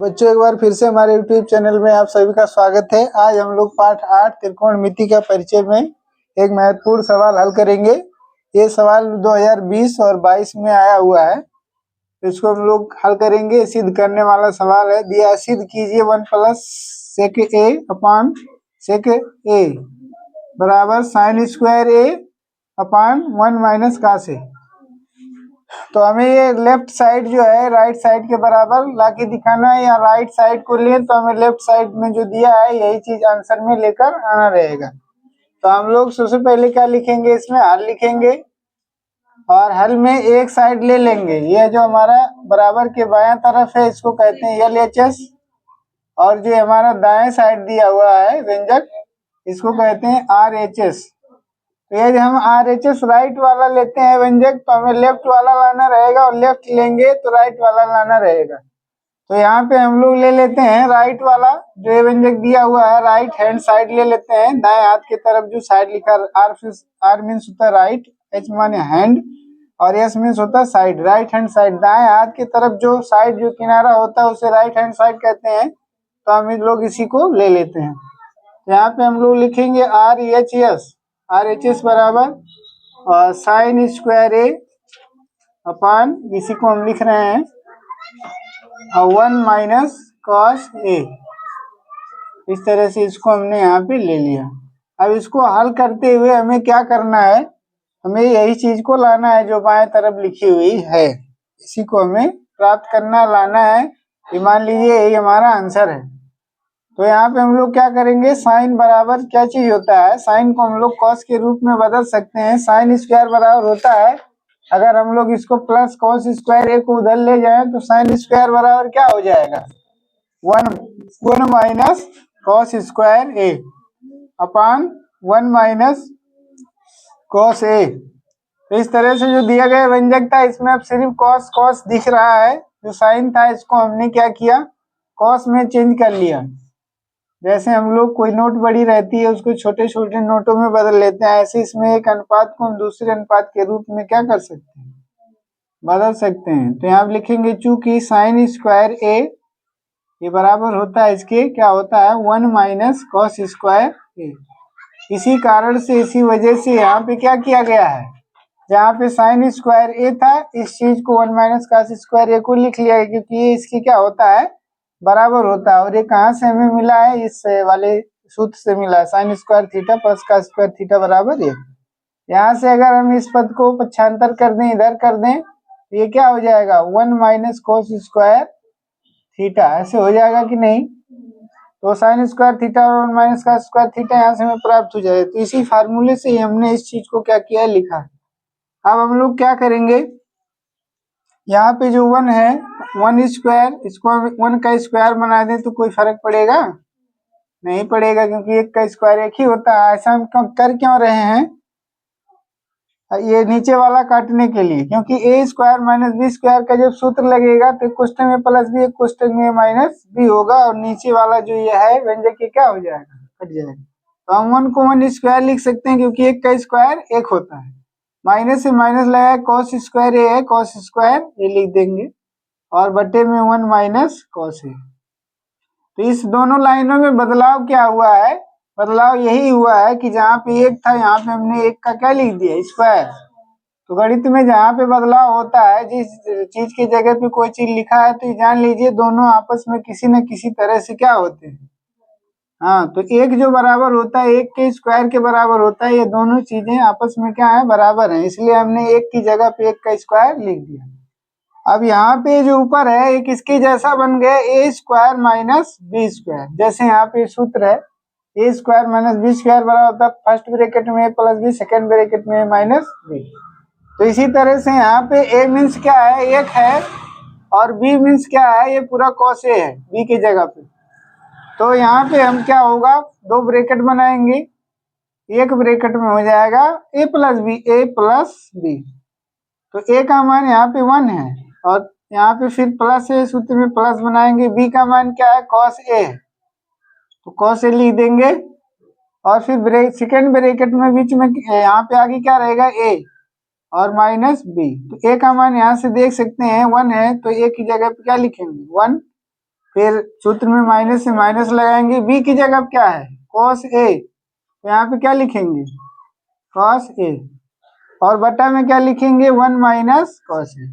बच्चों, एक बार फिर से हमारे YouTube चैनल में आप सभी का स्वागत है। आज हम लोग पाठ 8 त्रिकोणमिति का परिचय में एक महत्वपूर्ण सवाल हल करेंगे। ये सवाल 2020 और 22 में आया हुआ है, तो इसको हम लोग हल करेंगे। सिद्ध करने वाला सवाल है। दिया, सिद्ध कीजिए 1 प्लस सेक ए अपान सेक ए बराबर साइन स्क्वायर ए अपान 1 माइनस कास ए। तो हमें ये लेफ्ट साइड जो है राइट साइड के बराबर लाके दिखाना है, या राइट साइड को लें तो हमें लेफ्ट साइड में जो दिया है यही चीज आंसर में लेकर आना रहेगा। तो हम लोग सबसे पहले क्या लिखेंगे, इसमें हल लिखेंगे और हल में एक साइड ले लेंगे। ये जो हमारा बराबर के बायां तरफ है इसको कहते हैं LHS, और जो हमारा दाएं साइड दिया हुआ है व्यंजक इसको कहते हैं RHS। तो यदि हम RHS राइट वाला लेते हैं व्यंजक तो हमें लेफ्ट वाला लाना रहेगा, और लेफ्ट लेंगे तो राइट वाला लाना रहेगा। तो यहाँ पे हम लोग ले लेते हैं राइट वाला, जो ये व्यंजक दिया हुआ है राइट हैंड साइड ले लेते हैं। दाएं हाथ की तरफ जो साइड लिखा R मीन्स होता है राइट, H माने हैंड, और S मीन्स होता है साइड, राइट हैंड साइड। दाएं हाथ की तरफ जो साइड जो किनारा होता है उसे राइट हैंड साइड कहते हैं। तो हम लोग इसी को ले लेते हैं। यहाँ पे हम लोग लिखेंगे RHS बराबर साइन स्क्वायर ए अपान, इसी को हम लिख रहे हैं 1 माइनस कॉस ए। इस तरह से इसको हमने यहाँ पे ले लिया। अब इसको हल करते हुए हमें क्या करना है, हमें यही चीज को लाना है जो बाएं तरफ लिखी हुई है, इसी को हमें प्राप्त करना लाना है। ये मान लीजिए यही हमारा आंसर है। तो यहाँ पे हम लोग क्या करेंगे, साइन बराबर क्या चीज होता है, साइन को हम लोग कॉस के रूप में बदल सकते हैं। साइन स्क्वायर बराबर होता है, अगर हम लोग इसको प्लस कॉस स्क्वायर ए को उधर ले जाएं तो साइन स्क्वायर बराबर क्या हो जाएगा, 1 minus cos square A upon 1 minus cos A. तो इस तरह से जो दिया गया व्यंजक था इसमें अब सिर्फ कॉस कॉस दिख रहा है। जो साइन था इसको हमने क्या किया, कॉस में चेंज कर लिया। जैसे हम लोग कोई नोट बड़ी रहती है उसको छोटे छोटे नोटों में बदल लेते हैं, ऐसे इसमें एक अनुपात को हम दूसरे अनुपात के रूप में क्या कर सकते हैं, बदल सकते हैं। तो यहाँ लिखेंगे चूंकि साइन स्क्वायर ए ये बराबर होता है इसके क्या होता है 1 माइनस कॉस स्क्वायर ए। इसी कारण से इसी वजह से यहाँ पे क्या किया गया है, जहाँ पे साइन स्क्वायर ए था इस चीज को 1 माइनस कॉस स्क्वायर ए को लिख लिया है, क्योंकि ये इसकी क्या होता है बराबर होता है। और ये कहाँ से हमें मिला है, इस वाले सूत्र से मिला है, sine square theta plus cos square theta बराबर ये। यहाँ से अगर हम इस पद को पक्षांतर कर दें, इधर कर दें, तो ये क्या हो जाएगा 1 माइनस कॉस स्क्वायर थीटा, ऐसे हो जाएगा कि नहीं। तो साइन स्क्वायर थीटा और 1 माइनस कॉस स्क्वायर थीटा यहाँ से हमें प्राप्त हो जाएगा। तो इसी फार्मूले से ही हमने इस चीज को क्या किया है, लिखा। अब हम लोग क्या करेंगे, यहाँ पे जो 1 है 1 स्क्वायर, इसको हम 1 का स्क्वायर बना दें तो कोई फर्क पड़ेगा नहीं पड़ेगा, क्योंकि 1 का स्क्वायर 1 ही होता है। ऐसा हम कर क्यों रहे हैं, ये नीचे वाला काटने के लिए, क्योंकि ए स्क्वायर माइनस बी स्क्वायर का जब सूत्र लगेगा तो कोष्टक में प्लस बी, एक कोष्टक में माइनस बी होगा, और नीचे वाला जो ये है व्यंजक ये क्या हो जाएगा, कट जाएगा। तो हम 1 को 1 स्क्वायर लिख सकते हैं, क्योंकि 1 का स्क्वायर 1 होता है। माइनस से माइनस लगा कॉस स्क्वायर ए है, कॉस स्क्वायर ये लिख देंगे, और बटे में 1 माइनस कॉस ए। तो इस दोनों लाइनों में बदलाव क्या हुआ है, बदलाव यही हुआ है कि जहाँ पे 1 था यहाँ पे हमने 1 का क्या लिख दिया, स्क्वायर। तो गणित में जहाँ पे बदलाव होता है, जिस चीज की जगह पे कोई चीज लिखा है, तो ये जान लीजिए दोनों आपस में किसी न किसी तरह से क्या होते हैं, हाँ। तो 1 जो बराबर होता है 1 के स्क्वायर के बराबर होता है, ये दोनों चीजें आपस में क्या है, बराबर है, इसलिए हमने 1 की जगह पे 1 का स्क्वायर लिख दिया। अब यहाँ पे जो ऊपर है एक इसके जैसा बन गया, ए स्क्वायर माइनस बी स्क्वायर। जैसे यहाँ पे सूत्र है ए स्क्वायर माइनस बी स्क्वायर बराबर होता है फर्स्ट ब्रैकेट में ए प्लस बी, सेकेंड ब्रैकेट में माइनस बी। तो इसी तरह से यहाँ पे ए मीन्स क्या है 1 है, और बी मीन्स क्या है, ये पूरा कॉस ए है बी की जगह पे। तो यहाँ पे हम क्या होगा, 2 ब्रैकेट बनाएंगे, एक ब्रैकेट में हो जाएगा ए प्लस बी। तो ए का मान यहाँ पे 1 है, और यहाँ पे फिर प्लस है, सूत्र में प्लस बनाएंगे। बी का मान क्या है, कॉस ए है, तो कॉस ए लिख देंगे, और फिर सेकेंड ब्रैकेट में बीच में यहाँ पे आगे क्या रहेगा, ए और माइनस बी। तो ए का मान यहाँ से देख सकते हैं 1 है, तो ए की जगह पे क्या लिखेंगे 1, फिर सूत्र में माइनस से माइनस लगाएंगे, बी की जगह क्या है cos a, तो यहाँ पे क्या लिखेंगे cos a, और बटा में क्या लिखेंगे 1 माइनस cos a,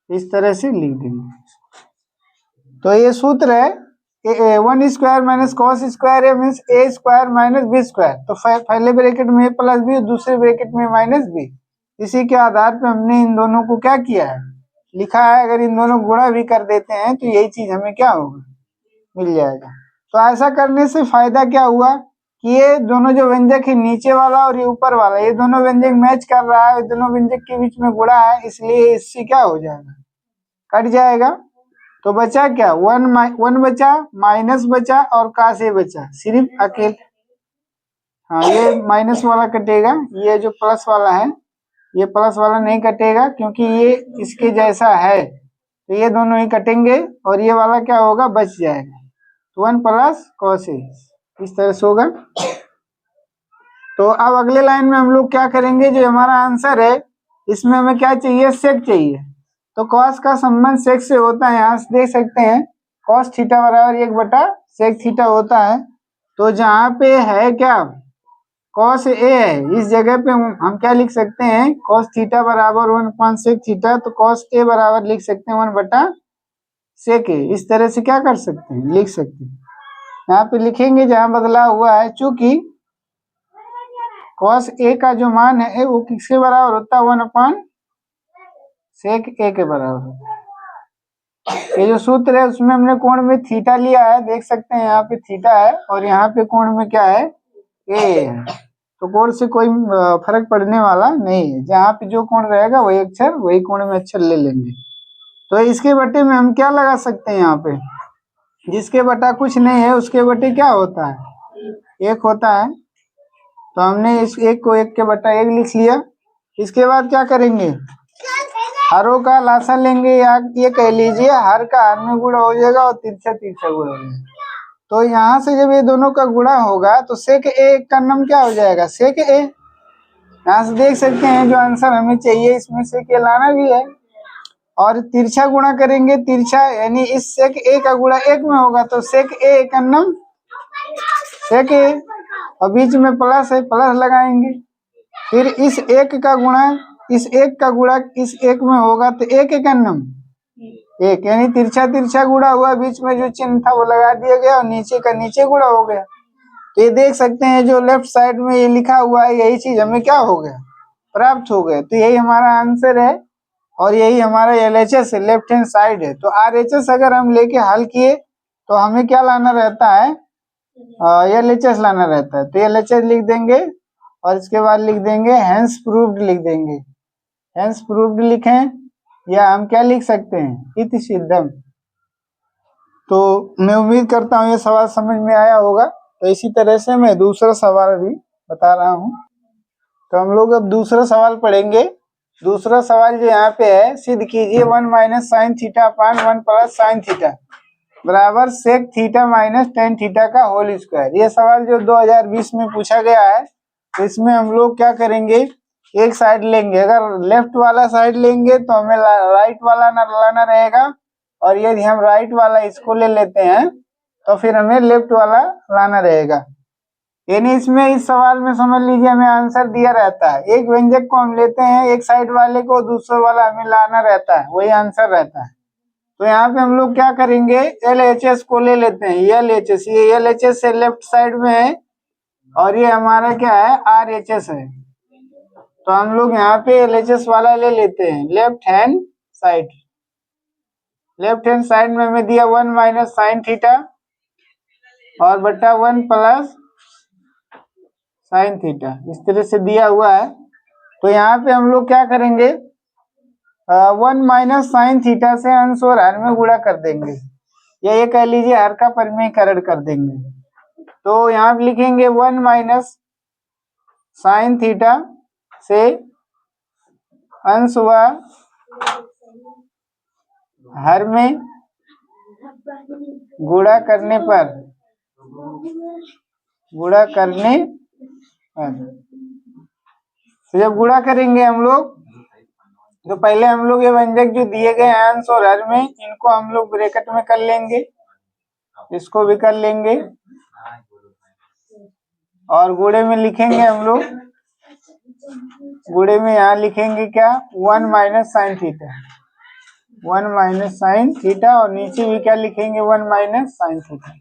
इस तरह से लिख देंगे। तो ये सूत्र है 1 स्क्वायर माइनस कॉस स्क्वायर है मीन्स ए स्क्वायर माइनस बी स्क्वायर। तो पहले ब्रैकेट में ए प्लस बी, दूसरे ब्रैकेट में माइनस बी। इसी के आधार पे हमने इन दोनों को क्या किया है लिखा है। अगर इन दोनों गुणा भी कर देते हैं तो यही चीज हमें क्या होगा मिल जाएगा। तो ऐसा करने से फायदा क्या हुआ कि ये दोनों जो व्यंजक है नीचे वाला और ये ऊपर वाला, ये दोनों व्यंजक मैच कर रहा है, दोनों व्यंजक के बीच में गुणा है, इसलिए इससे क्या हो जाएगा कट जाएगा। तो बचा क्या 1 बचा, माइनस बचा और काश ए बचा, सिर्फ अकेले। हाँ ये माइनस वाला कटेगा, ये जो प्लस वाला है ये प्लस वाला नहीं कटेगा क्योंकि ये इसके जैसा है, तो ये दोनों ही कटेंगे और ये वाला क्या होगा बच जाएगा। तो 1 प्लस कॉस ए इस तरह से होगा। तो अब अगले लाइन में हम लोग क्या करेंगे, जो हमारा आंसर है इसमें हमें क्या चाहिए सेक चाहिए। तो कॉस का संबंध सेक से होता है, यहाँ से देख सकते हैं कॉस थीटा बराबर 1/सेक थीटा होता है। तो जहाँ पे है क्या कॉस ए है, इस जगह पे हम क्या लिख सकते हैं कॉस थीटा बराबर 1/सेक थीटा, तो कॉस ए बराबर लिख सकते हैं 1/सेक ए। इस तरह से क्या कर सकते हैं लिख सकते हैं। यहाँ पे लिखेंगे जहाँ बदला हुआ है, चूंकि कॉस ए का जो मान है वो किसके बराबर होता है 1/सेक ए के बराबर होता है। ये जो सूत्र है उसमें हमने कोण में थीटा लिया है, देख सकते हैं यहाँ पे थीटा है और यहाँ पे कोण में क्या है ए है। तो कोण से कोई फर्क पड़ने वाला नहीं है, जहाँ पे जो कोण रहेगा वही अक्षर वही कोण में अक्षर ले लेंगे। तो इसके बटे में हम क्या लगा सकते हैं, यहाँ पे जिसके बटा कुछ नहीं है उसके बटे क्या होता है 1 होता है। तो हमने इस 1 को 1 के बटा 1 लिख लिया। इसके बाद क्या करेंगे हरों का लासा लेंगे, या ये कह लीजिए हर का हर में गुणा हो जाएगा और तिरछा तिरछा गुणा हो जाएगा। तो यहाँ से जब ये दोनों का गुणा होगा तो सेक ए का नाम क्या हो जाएगा सेक ए। यहाँ से देख सकते हैं जो आंसर हमें चाहिए इसमें सेक ए लाना भी है। और तिरछा गुणा करेंगे, तिरछा यानी इस सेक ए का गुणा 1 में होगा तो सेक ए का नाम सेक ए, और बीच में प्लस है प्लस लगाएंगे। फिर इस 1 का गुणा इस 1 का गुणा इस 1 में होगा तो 1 का नाम 1, यानी तिरछा तिरछा गुणा हुआ, बीच में जो चिन्ह था वो लगा दिया गया और नीचे का नीचे गुणा हो गया। तो ये देख सकते हैं जो लेफ्ट साइड में ये लिखा हुआ है यही चीज हमें क्या हो गया प्राप्त हो गया। तो यही हमारा आंसर है और यही हमारा LHS है, लेफ्ट हैंड साइड है। तो RHS अगर हम लेके हल किए तो हमें क्या लाना रहता है LHS लाना रहता है। तो LHS लिख देंगे और इसके बाद लिख देंगे हेंस प्रूव्ड लिख देंगे। हेंस प्रूव्ड लिखें या हम क्या लिख सकते हैं इति सिद्धम। तो मैं उम्मीद करता हूँ ये सवाल समझ में आया होगा। तो इसी तरह से मैं दूसरा सवाल भी बता रहा हूँ। तो हम लोग अब दूसरा सवाल पढ़ेंगे। दूसरा सवाल जो यहाँ पे है, सिद्ध कीजिए 1 minus sine theta upon 1 plus sine theta बराबर sec theta minus tan theta का होल स्क्वायर। ये सवाल जो 2020 में पूछा गया है, तो इसमें हम लोग क्या करेंगे एक साइड लेंगे। अगर लेफ्ट वाला साइड लेंगे तो हमें राइट वाला लाना रहेगा, और यदि हम राइट वाला इसको ले लेते हैं तो फिर हमें लेफ्ट वाला लाना रहेगा। यानी इसमें इस सवाल में समझ लीजिए हमें आंसर दिया रहता है, एक व्यंजक को हम लेते हैं एक साइड वाले को, दूसरे वाला हमें लाना रहता है, वही आंसर रहता है। तो यहाँ पे हम लोग क्या करेंगे LHS को ले लेते हैं। LHS, ये LHS से लेफ्ट साइड में है और ये हमारा क्या है RHS है। तो हम लोग यहाँ पे LHS वाला ले लेते हैं left hand side. Left hand side में हमें दिया 1 माइनस साइन थीटा और बटा 1 प्लस साइन थीटा, इस तरह से दिया हुआ है। तो यहाँ पे हम लोग क्या करेंगे 1 माइनस साइन थीटा से अंश और हर में गुणा कर देंगे, या ये कह लीजिए हर का परिमेयकरण कर देंगे। तो यहाँ पे लिखेंगे 1 माइनस साइन थीटा से अंश व हर में गुणा करने पर तो जब गुणा करेंगे हम लोग तो पहले हम लोग ये व्यंजक जो दिए गए हैं अंश और हर में, इनको हम लोग ब्रैकेट में कर लेंगे, इसको भी कर लेंगे और गुणे में लिखेंगे हम लोग। गुणे में यहाँ लिखेंगे क्या, 1 minus sine theta, 1 minus sine theta, और नीचे भी क्या लिखेंगे, 1 माइनस साइन थीटा।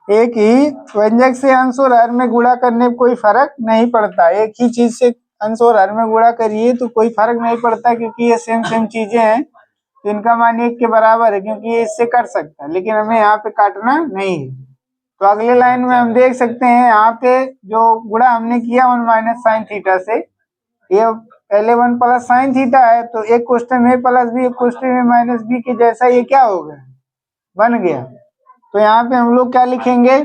एक ही व्यंजक से अंश और हर में गुणा करने में कोई फर्क नहीं पड़ता, एक ही चीज से अंश और हर में गुणा करिए तो कोई फर्क नहीं पड़ता, क्योंकि ये सेम सेम चीजें हैं, तो इनका मान 1 के बराबर है, क्योंकि ये इससे कट सकता है, लेकिन हमें यहाँ पे काटना नहीं है। तो अगले लाइन में हम देख सकते हैं यहाँ पे जो गुणा हमने किया 1 माइनस साइन थीटा से, ये पहले 1 प्लस साइन थीटा है, तो एक क्वेश्चन में प्लस बी, एक क्वेश्चन में माइनस बी के जैसा ये क्या हो गया, बन गया। तो यहाँ पे हम लोग क्या लिखेंगे,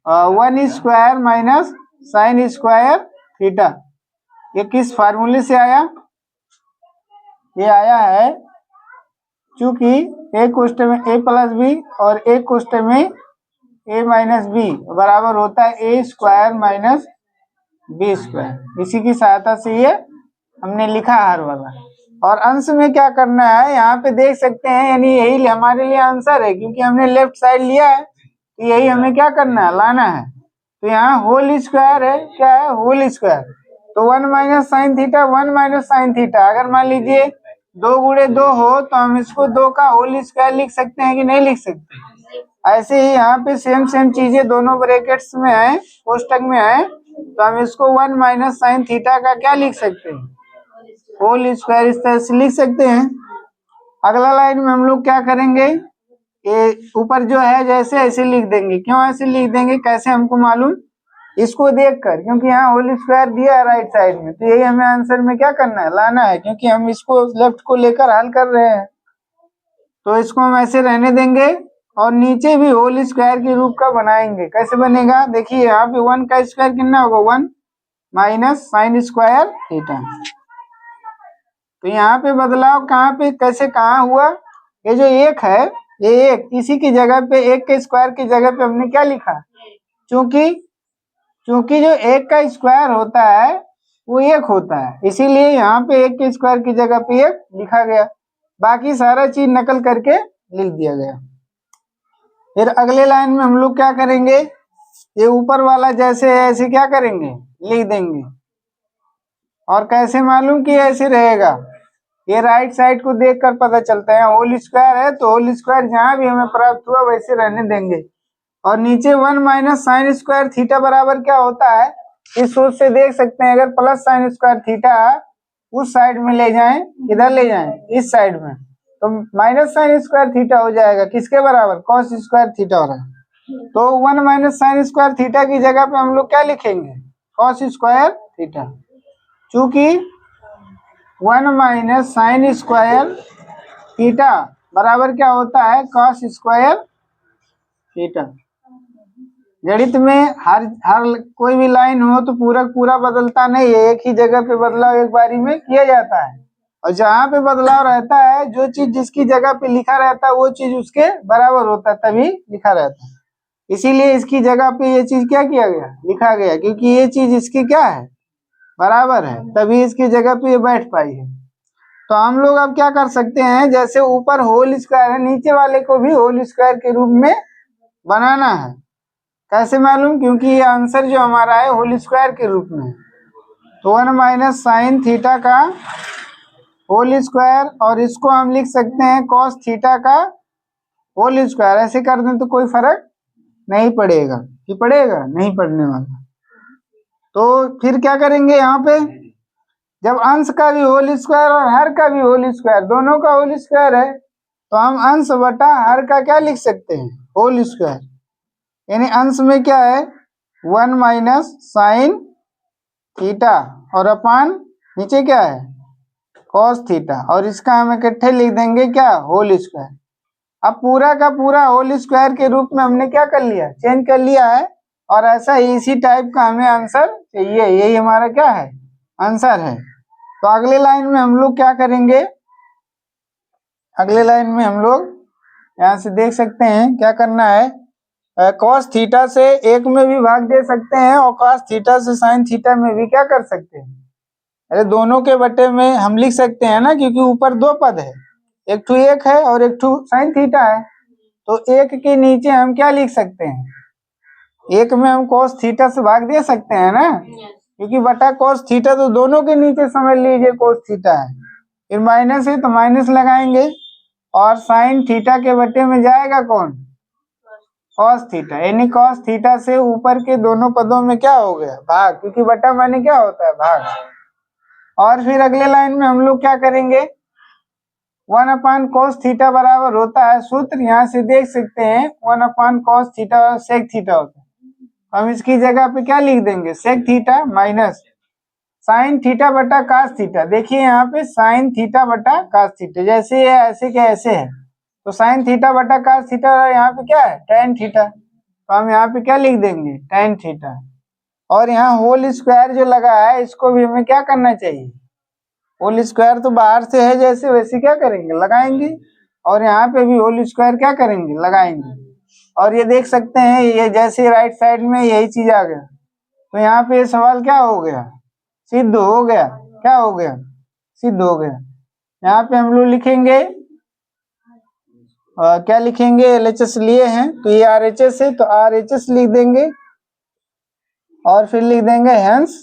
1 square minus sine square theta. ये किस फार्मूले से आया, ये आया है चूंकि एक क्वेश्चन में ए प्लस बी और एक क्वेश्चन में ए माइनस बी बराबर होता है ए स्क्वायर माइनस बी स्क्वायर, इसी की सहायता से ये हमने लिखा हर वाला। और अंश में क्या करना है, यहाँ पे देख सकते हैं, यानी यही हमारे लिए आंसर है, क्योंकि हमने लेफ्ट साइड लिया है, तो यही हमें क्या करना है, लाना है। तो यहाँ होल स्क्वायर है, क्या है, होल स्क्वायर, तो 1 minus sine theta, 1 minus sine theta, अगर मान लीजिए 2 गुणे 2 हो तो हम इसको 2 का होल स्क्वायर लिख सकते हैं कि नहीं लिख सकते। ऐसे ही यहाँ पे सेम सेम चीजें दोनों ब्रैकेट्स में है, कोष्टक में है, तो हम इसको 1 माइनस साइन थीटा का क्या लिख सकते हैं, होल स्क्वायर, इस तरह से लिख सकते हैं। अगला लाइन में हम लोग क्या करेंगे, ये ऊपर जो है जैसे ऐसे लिख देंगे। क्यों ऐसे लिख देंगे, कैसे हमको मालूम, इसको देखकर, क्योंकि यहाँ होल स्क्वायर दिया है राइट साइड में, तो यही हमें आंसर में क्या करना है, लाना है, क्योंकि हम इसको लेफ्ट को लेकर हल कर रहे हैं। तो इसको हम ऐसे रहने देंगे और नीचे भी होल स्क्वायर के रूप का बनाएंगे। कैसे बनेगा, देखिए यहाँ पे 1 का स्क्वायर कितना होगा, 1 माइनस साइन स्क्वायर थीटा। तो यहाँ पे बदलाव कहाँ पे, कैसे, कहाँ हुआ, ये जो 1 है, ये 1, इसी की जगह पे 1 के स्क्वायर की जगह पे हमने क्या लिखा, चूंकि जो 1 का स्क्वायर होता है वो 1 होता है, इसीलिए यहाँ पे 1 के स्क्वायर की जगह पे 1 लिखा गया, बाकी सारा चीज नकल करके लिख दिया गया। फिर अगले लाइन में हम लोग क्या करेंगे, ये ऊपर वाला जैसे है ऐसे क्या करेंगे, लिख देंगे। और कैसे मालूम कि ऐसे रहेगा, ये राइट साइड को देखकर पता चलता है, होल स्क्वायर है तो होल स्क्वायर जहां भी हमें प्राप्त हुआ वैसे रहने देंगे। और नीचे 1 माइनस साइन स्क्वायर थीटा बराबर क्या होता है, इस सोच से देख सकते हैं, अगर प्लस साइन स्क्वायर थीटा उस साइड में ले जाएं, इधर ले जाएं, इस साइड में, तो माइनस साइन स्क्वायर थीटा हो जाएगा किसके बराबर, कॉस स्क्वायर थीटा हो रहा है। तो 1 माइनस साइन स्क्वायर थीटा की जगह पे हम लोग क्या लिखेंगे, कॉस स्क्वायर थीटा, चूंकि 1 माइनस साइन स्क्वायर थीटा बराबर क्या होता है, कॉस स्क्वायर थीटा। गणित में हर कोई भी लाइन हो तो पूरा बदलता नहीं है, एक ही जगह पे बदलाव एक बारी में किया जाता है, और जहाँ पे बदलाव रहता है, जो चीज जिसकी जगह पे लिखा रहता है वो चीज उसके बराबर होता है, तभी लिखा रहता है। इसीलिए इसकी जगह पे ये चीज क्या किया गया, लिखा गया, क्योंकि ये चीज इसकी क्या है, बराबर है, तभी इसकी जगह पे ये बैठ पाई है। तो हम लोग अब क्या कर सकते हैं, जैसे ऊपर होल स्क्वायर है, नीचे वाले को भी होल स्क्वायर के रूप में बनाना है। कैसे मालूम, क्योंकि ये आंसर जो हमारा है होल स्क्वायर के रूप में, तो 1 माइनस साइन थीटा का होल स्क्वायर, और इसको हम लिख सकते हैं कॉस थीटा का होल स्क्वायर। ऐसे कर दें तो कोई फर्क नहीं पड़ेगा, कि पड़ेगा, नहीं पड़ने वाला। तो फिर क्या करेंगे, यहाँ पे जब अंश का भी होल स्क्वायर और हर का भी होल स्क्वायर, दोनों का होल स्क्वायर है, तो हम अंश बटा हर का क्या लिख सकते हैं, होल स्क्वायर। यानी अंश में क्या है, 1 माइनस साइन थीटा, और अपान नीचे क्या है, कॉस थीटा, और इसका हम इकट्ठे लिख देंगे क्या, होल स्क्वायर। अब पूरा का पूरा होल स्क्वायर के रूप में हमने क्या कर लिया, चेंज कर लिया है, और ऐसा ही इसी टाइप का हमें आंसर चाहिए, यही हमारा क्या है, आंसर है। तो अगले लाइन में हम लोग क्या करेंगे, अगले लाइन में हम लोग यहाँ से देख सकते हैं क्या करना है, कॉस थीटा से 1 में भी भाग दे सकते हैं, और कॉस थीटा से साइन थीटा में भी क्या कर सकते हैं, अरे दोनों के बटे में हम लिख सकते हैं ना, क्योंकि ऊपर दो पद है, एक ठू एक है और एक ठू साइन थीटा है। तो एक के नीचे हम क्या लिख सकते हैं, एक में हम cos थीटा से भाग दे सकते हैं ना, क्योंकि बटा cos थीटा तो दोनों के नीचे समझ लीजिए cos थीटा है। फिर माइनस है तो माइनस लगाएंगे, और साइन थीटा के बटे में जाएगा कौन, cos थीटा, यानी cos थीटा से ऊपर के दोनों पदों में क्या हो गया, भाग, क्योंकि बटा माने क्या होता है, भाग। और फिर अगले लाइन में हम लोग क्या करेंगे, 1 cos थीटा बराबर होता है, सूत्र यहाँ से देख सकते हैं 1 cos थीटा sec थीटा होता है। हम इसकी जगह पे क्या लिख देंगे, sec theta minus sine theta बटा cos थीटा। देखिए यहाँ पे साइन थीटा बटा cos थीटा, जैसे है ऐसे क्या ऐसे है, तो साइन थीटा बटा cos थीटा, यहाँ पे क्या है tan थीटा, तो हम यहाँ पे क्या लिख देंगे tan थीटा। और यहाँ होल स्क्वायर जो लगा है इसको भी हमें क्या करना चाहिए, होल स्क्वायर तो बाहर से है जैसे वैसे क्या करेंगे, लगाएंगे, और यहाँ पे भी होल स्क्वायर क्या करेंगे, लगाएंगे। और ये देख सकते हैं ये जैसे राइट साइड में यही चीज आ गया, तो यहाँ पे ये सवाल क्या हो गया, सिद्ध हो गया, क्या हो गया, सिद्ध हो गया। यहाँ पे हम लोग लिखेंगे क्या लिखेंगे, LHS लिए हैं तो ये RHS है तो RHS लिख देंगे, और फिर लिख देंगे hence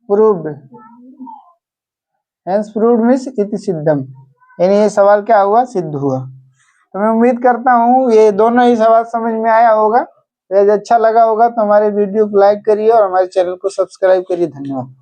proved, hence proved means इति सिद्धम, यानी ये सवाल क्या हुआ, सिद्ध हुआ। तो मैं उम्मीद करता हूँ ये दोनों ही सवाल समझ में आया होगा। यदि अच्छा लगा होगा तो हमारे वीडियो को लाइक करिए और हमारे चैनल को सब्सक्राइब करिए। धन्यवाद।